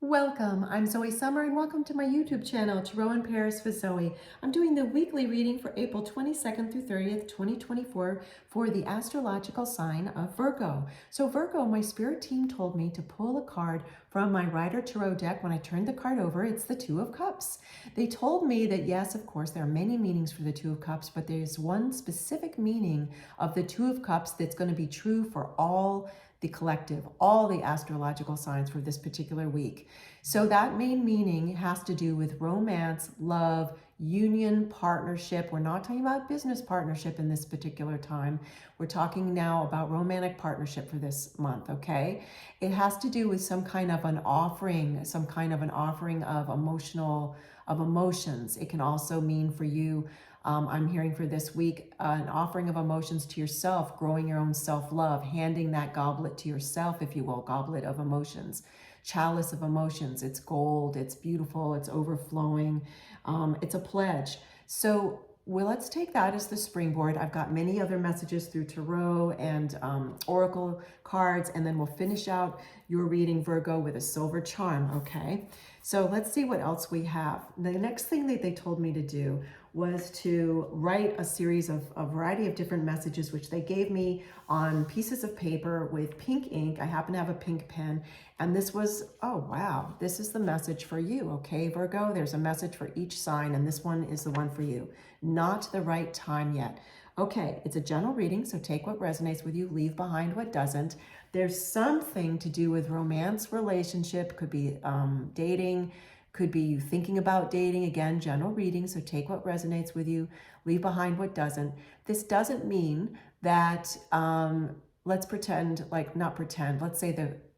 Welcome, I'm Zoe Summer and welcome to my YouTube channel, Tarot in Paris with Zoe. I'm doing the weekly reading for April 22nd through 30th, 2024 for the astrological sign of Virgo. So Virgo, my spirit team told me to pull a card from my Rider Tarot deck. When I turned the card over, it's the Two of Cups. They told me that yes, of course, there are many meanings for the Two of Cups, but there's one specific meaning of the Two of Cups that's going to be true for all the collective, all the astrological signs for this particular week. So that main meaning has to do with romance, love, union, partnership. We're not talking about business partnership in this particular time. We're talking now about romantic partnership for this month, okay? It has to do with some kind of an offering, of emotions. It can also mean for you, I'm hearing for this week, an offering of emotions to yourself, growing your own self-love, handing that goblet to yourself, if you will, goblet of emotions, chalice of emotions. It's gold, it's beautiful, it's overflowing, it's a pledge. So well, let's take that as the springboard. I've got many other messages through tarot and oracle cards, and then we'll finish out your reading, Virgo, with a silver charm, okay? So let's see what else we have. The next thing that they told me to do was to write a series of a variety of different messages, which they gave me on pieces of paper with pink ink. I happen to have a pink pen, and this was, oh wow, this is the message for you, okay, Virgo? There's a message for each sign, and this one is the one for you. Not the right time yet. Okay, it's a general reading, so take what resonates with you, leave behind what doesn't. There's something to do with romance, relationship, could be dating, could be you thinking about dating. Again, general reading, so take what resonates with you, leave behind what doesn't. This doesn't mean that, let's pretend, like not pretend, let's say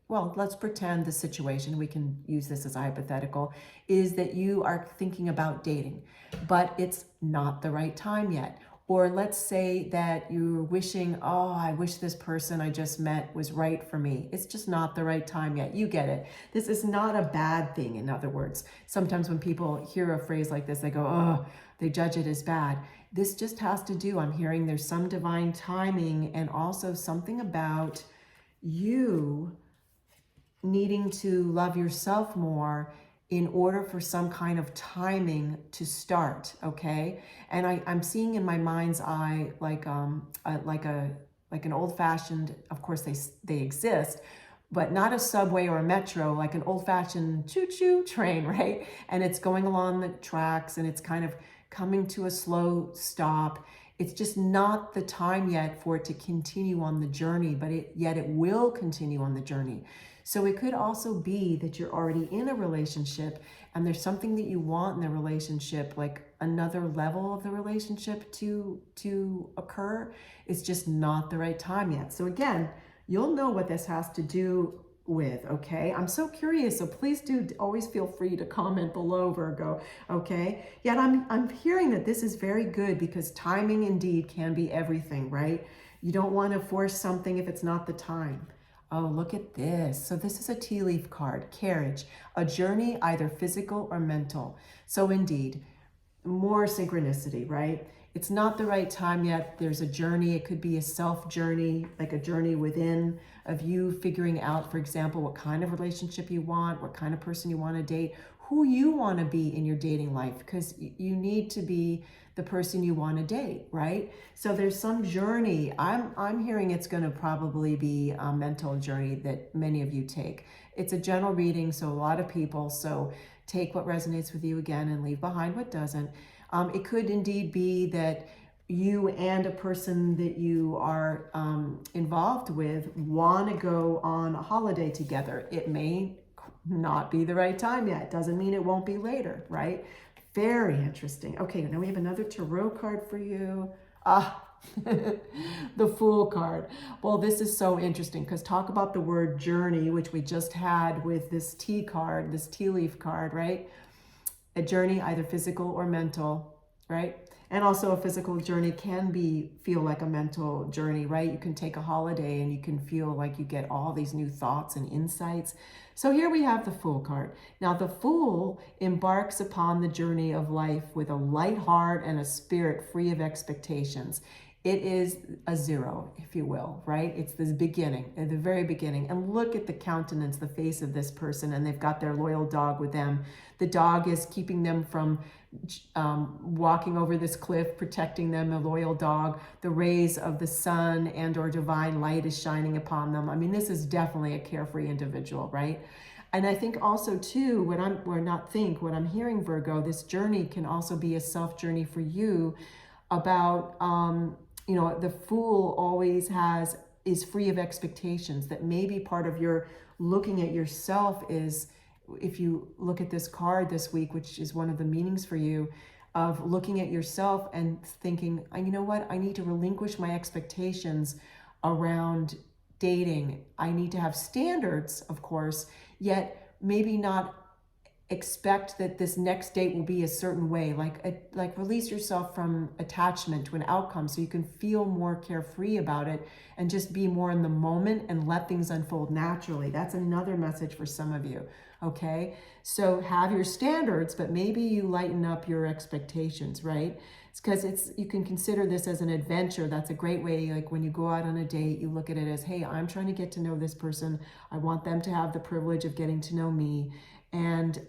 let's pretend the situation, we can use this as a hypothetical, is that you are thinking about dating, but it's not the right time yet. Or let's say that you're wishing, oh, I wish this person I just met was right for me. It's just not the right time yet. You get it. This is not a bad thing, in other words. Sometimes when people hear a phrase like this, they go, oh, they judge it as bad. This just has to do, I'm hearing there's some divine timing and also something about you needing to love yourself more in order for some kind of timing to start, okay? And I'm seeing in my mind's eye like an old-fashioned, of course they exist, but not a subway or a metro, like an old-fashioned choo-choo train, right? And it's going along the tracks and it's kind of coming to a slow stop. It's just not the time yet for it to continue on the journey, but yet it will continue on the journey. So it could also be that you're already in a relationship and there's something that you want in the relationship, like another level of the relationship to occur. It's just not the right time yet. So again, you'll know what this has to do with, okay? I'm so curious, so please do always feel free to comment below, Virgo, okay? Yet I'm hearing that this is very good because timing indeed can be everything, right? You don't want to force something if it's not the time. Oh, look at this. So this is a tea leaf card, carriage, a journey either physical or mental. So indeed, more synchronicity, right? It's not the right time yet. There's a journey. It could be a self journey, like a journey within of you figuring out, for example, what kind of relationship you want, what kind of person you want to date, who you want to be in your dating life, because you need to be the person you want to date, right? So there's some journey. I'm hearing it's going to probably be a mental journey that many of you take. It's a general reading, so a lot of people, so take what resonates with you again and leave behind what doesn't. It could indeed be that you and a person that you are involved with want to go on a holiday together. It may not be the right time yet. Doesn't mean it won't be later, right? Very interesting. Okay, now we have another tarot card for you. The Fool card. Well, this is so interesting because talk about the word journey, which we just had with this tea card, this tea leaf card, right? A journey, either physical or mental, right? And also a physical journey can feel like a mental journey, right? You can take a holiday and you can feel like you get all these new thoughts and insights. So here we have the Fool card. Now the Fool embarks upon the journey of life with a light heart and a spirit free of expectations. It is a 0, if you will, right? It's this beginning, at the very beginning. And look at the countenance, the face of this person, and they've got their loyal dog with them. The dog is keeping them from walking over this cliff, protecting them, a loyal dog. The rays of the sun and or divine light is shining upon them. I mean, this is definitely a carefree individual, right? And I think also too, what I'm hearing, Virgo, this journey can also be a self journey for you about, the Fool always is free of expectations. That maybe part of your looking at yourself is, if you look at this card this week, which is one of the meanings for you, of looking at yourself and thinking, you know what, I need to relinquish my expectations around dating. I need to have standards, of course, yet maybe not expect that this next date will be a certain way. Like release yourself from attachment to an outcome so you can feel more carefree about it and just be more in the moment and let things unfold naturally. That's another message for some of you. Okay, so have your standards, but maybe you lighten up your expectations, right? It's because you can consider this as an adventure. That's a great way. Like when you go out on a date, you look at it as, hey, I'm trying to get to know this person. I want them to have the privilege of getting to know me. And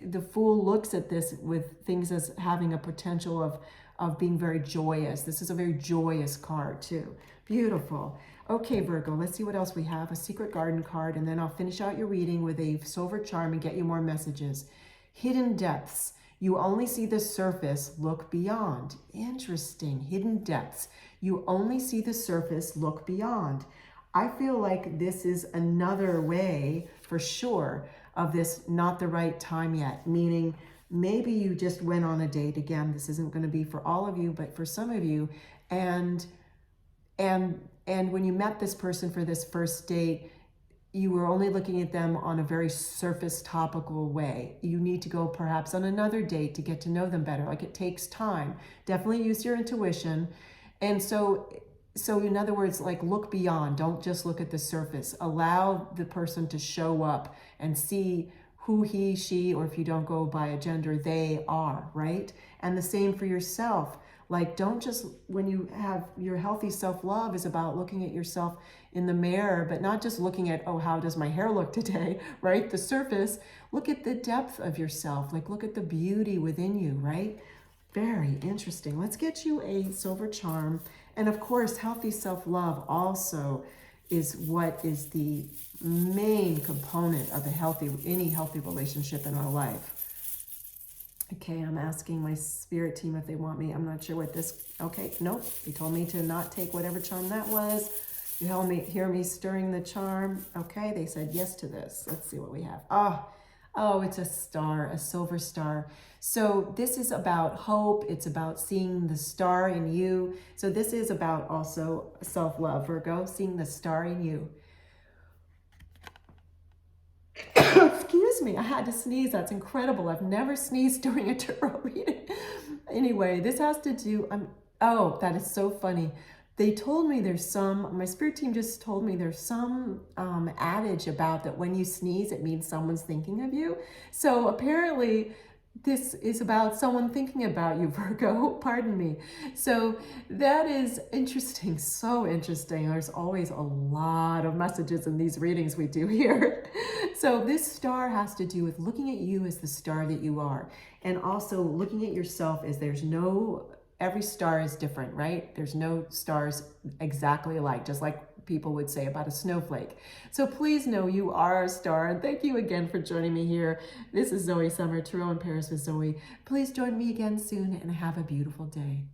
the Fool looks at this with things as having a potential of being very joyous. This is a very joyous card too. Beautiful. Okay, Virgo, let's see what else we have. A Secret Garden card, and then I'll finish out your reading with a Silver Charm and get you more messages. Hidden depths. You only see the surface, look beyond. Interesting. Hidden depths. You only see the surface, look beyond. I feel like this is another way, for sure, of this not the right time yet, meaning maybe you just went on a date. Again, this isn't going to be for all of you, but for some of you, and when you met this person for this first date, you were only looking at them on a very surface topical way. You need to go perhaps on another date to get to know them better. Like, it takes time. Definitely use your intuition. And so in other words, like, look beyond. Don't just look at the surface. Allow the person to show up and see who he, she, or if you don't go by a gender, they are, right? And the same for yourself. Like, don't just, when you have your healthy self-love is about looking at yourself in the mirror, but not just looking at, oh, how does my hair look today, right? The surface. Look at the depth of yourself. Like, look at the beauty within you, right? Very interesting. Let's get you a Silver Charm. And of course, healthy self-love also is what is the main component of any healthy relationship in our life. Okay, I'm asking my spirit team if they want me. I'm not sure what this, okay, nope. They told me to not take whatever charm that was. You hear me stirring the charm. Okay, they said yes to this. Let's see what we have. Oh, it's a star, a silver star. So this is about hope. It's about seeing the star in you. So this is about also self-love, Virgo, seeing the star in you. Excuse me, I had to sneeze. That's incredible. I've never sneezed during a tarot reading. Anyway, this has to do, oh, that is so funny. They told me my spirit team just told me there's some adage about that when you sneeze, it means someone's thinking of you. So apparently this is about someone thinking about you, Virgo, pardon me. So that is interesting, so interesting. There's always a lot of messages in these readings we do here. So this star has to do with looking at you as the star that you are. And also looking at yourself as every star is different, right? There's no stars exactly alike, just like people would say about a snowflake. So please know you are a star. And thank you again for joining me here. This is Zoe Summer, Tarot in Paris with Zoe. Please join me again soon and have a beautiful day.